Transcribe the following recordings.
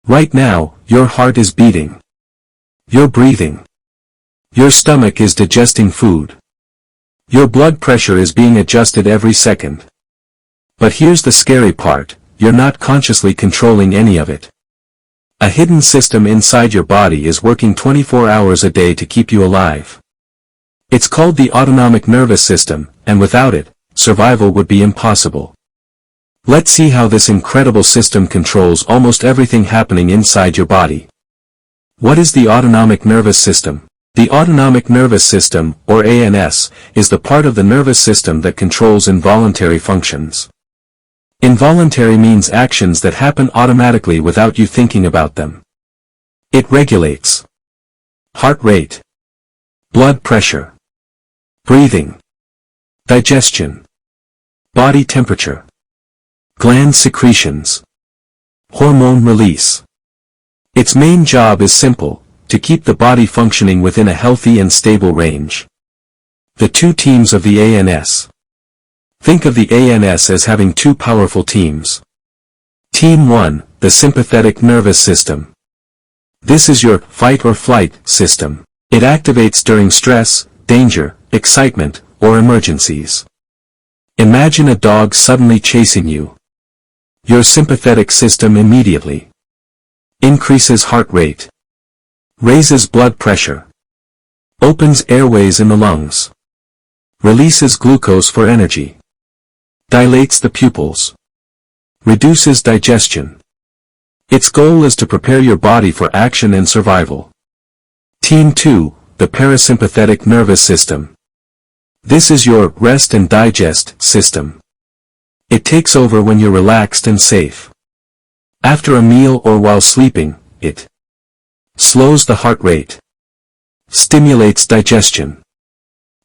Right now, your heart is beating. You're breathing. Your stomach is digesting food. Your blood pressure is being adjusted every second. But here's the scary part, you're not consciously controlling any of it. A hidden system inside your body is working 24 hours a day to keep you alive. It's called the autonomic nervous system, and without it, survival would be impossible. Let's see how this incredible system controls almost everything happening inside your body. What is the autonomic nervous system? The autonomic nervous system, or ANS, is the part of the nervous system that controls involuntary functions. Involuntary means actions that happen automatically without you thinking about them. It regulates heart rate, blood pressure, breathing, digestion, body temperature, gland secretions, hormone release. Its main job is simple, to keep the body functioning within a healthy and stable range. The two teams of the ANS. Think of the ANS as having two powerful teams. Team 1, the sympathetic nervous system. This is your fight or flight system. It activates during stress, danger, excitement, or emergencies. Imagine a dog suddenly chasing you. Your sympathetic system immediately increases heart rate, raises blood pressure, opens airways in the lungs, releases glucose for energy, dilates the pupils, reduces digestion. Its goal is to prepare your body for action and survival. Team 2, the parasympathetic nervous system. This is your rest and digest system. It takes over when you're relaxed and safe. After a meal or while sleeping, it slows the heart rate, stimulates digestion,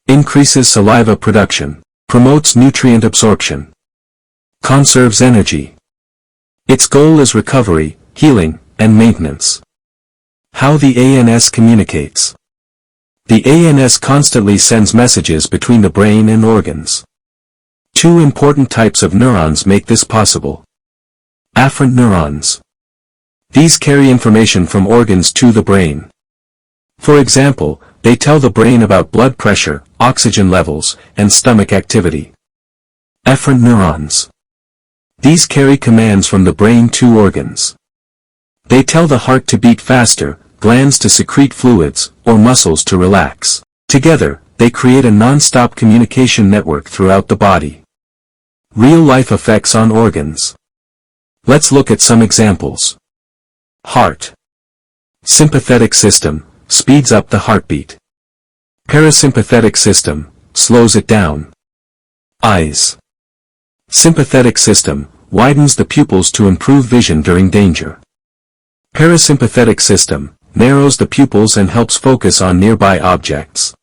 increases saliva production, promotes nutrient absorption, conserves energy. Its goal is recovery, healing, and maintenance. How the ANS communicates. The ANS constantly sends messages between the brain and organs. Two important types of neurons make this possible. Afferent neurons. These carry information from organs to the brain. For example, they tell the brain about blood pressure, oxygen levels, and stomach activity. Efferent neurons. These carry commands from the brain to organs. They tell the heart to beat faster, glands to secrete fluids, or muscles to relax. Together, they create a non-stop communication network throughout the body. Real-life effects on organs. Let's look at some examples. Heart. Sympathetic system speeds up the heartbeat. Parasympathetic system slows it down. Eyes. Sympathetic system widens the pupils to improve vision during danger. Parasympathetic system narrows the pupils and helps focus on nearby objects.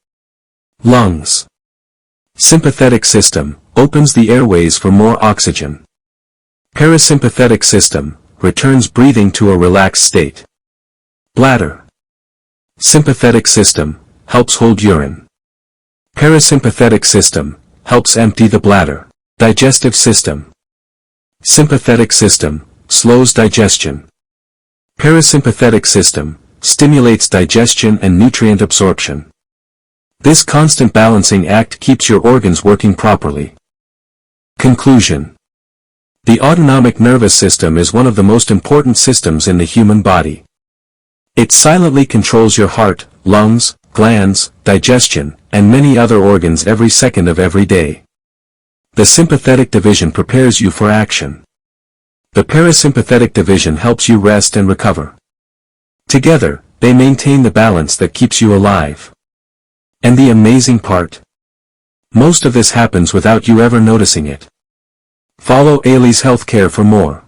Lungs. Sympathetic system opens the airways for more oxygen. Parasympathetic system returns breathing to a relaxed state. Bladder. Sympathetic system helps hold urine. Parasympathetic system helps empty the bladder. Digestive system. Sympathetic system slows digestion. Parasympathetic system stimulates digestion and nutrient absorption. This constant balancing act keeps your organs working properly. Conclusion. The autonomic nervous system is one of the most important systems in the human body. It silently controls your heart, lungs, glands, digestion, and many other organs every second of every day. The sympathetic division prepares you for action. The parasympathetic division helps you rest and recover. Together, they maintain the balance that keeps you alive. And the amazing part? Most of this happens without you ever noticing it. Follow Ailey's Healthcare for more.